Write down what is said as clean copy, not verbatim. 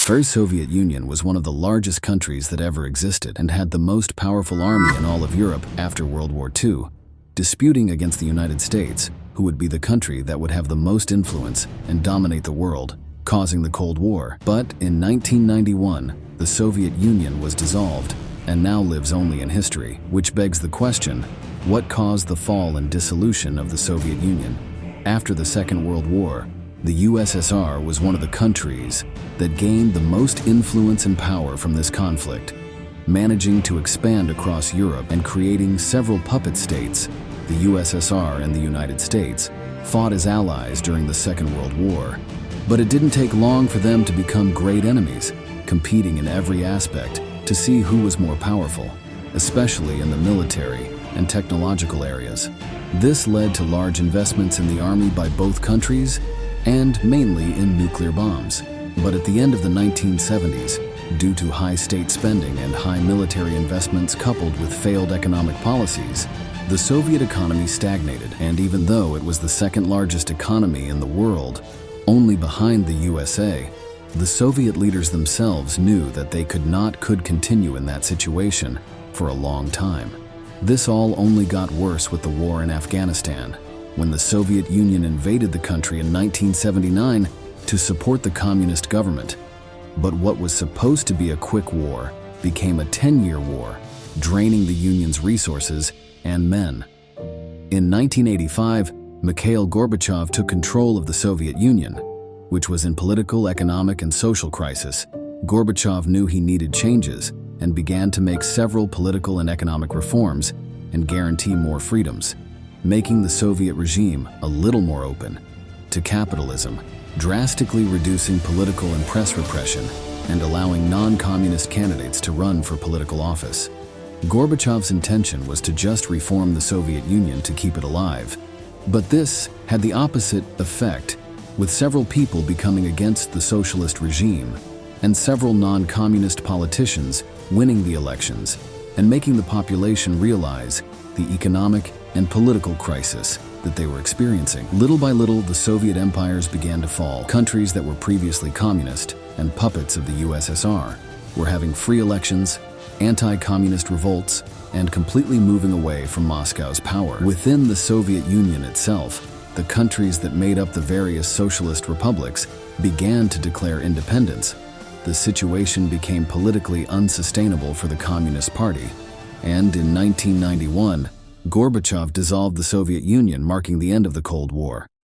First Soviet Union was one of the largest countries that ever existed and had the most powerful army in all of Europe after World War II, disputing against the United States, who would be the country that would have the most influence and dominate the world, causing the Cold War. But in 1991, the Soviet Union was dissolved and now lives only in history, which begs the question, what caused the fall and dissolution of the Soviet Union? After the Second World War, the USSR was one of the countries that gained the most influence and power from this conflict, managing to expand across Europe and creating several puppet states. The USSR and the United States fought as allies during the Second World War, but it didn't take long for them to become great enemies, competing in every aspect to see who was more powerful, especially in the military and technological areas. This led to large investments in the army by both countries, and mainly in nuclear bombs. But at the end of the 1970s, due to high state spending and high military investments coupled with failed economic policies, the Soviet economy stagnated. And even though it was the second largest economy in the world, only behind the USA, the Soviet leaders themselves knew that they could continue in that situation for a long time. This all only got worse with the war in Afghanistan, when the Soviet Union invaded the country in 1979 to support the communist government. But what was supposed to be a quick war became a 10-year war, draining the Union's resources and men. In 1985, Mikhail Gorbachev took control of the Soviet Union, which was in political, economic, and social crisis. Gorbachev knew he needed changes and began to make several political and economic reforms and guarantee more freedoms, making the Soviet regime a little more open to capitalism, drastically reducing political and press repression, and allowing non-communist candidates to run for political office. Gorbachev's intention was to just reform the Soviet Union to keep it alive. But this had the opposite effect, with several people becoming against the socialist regime, and several non-communist politicians winning the elections, and making the population realize the economic and political crisis that they were experiencing. Little by little, the Soviet empires began to fall. Countries that were previously communist and puppets of the USSR were having free elections, anti-communist revolts, and completely moving away from Moscow's power. Within the Soviet Union itself, the countries that made up the various socialist republics began to declare independence. The situation became politically unsustainable for the Communist Party, and in 1991, Gorbachev dissolved the Soviet Union, marking the end of the Cold War.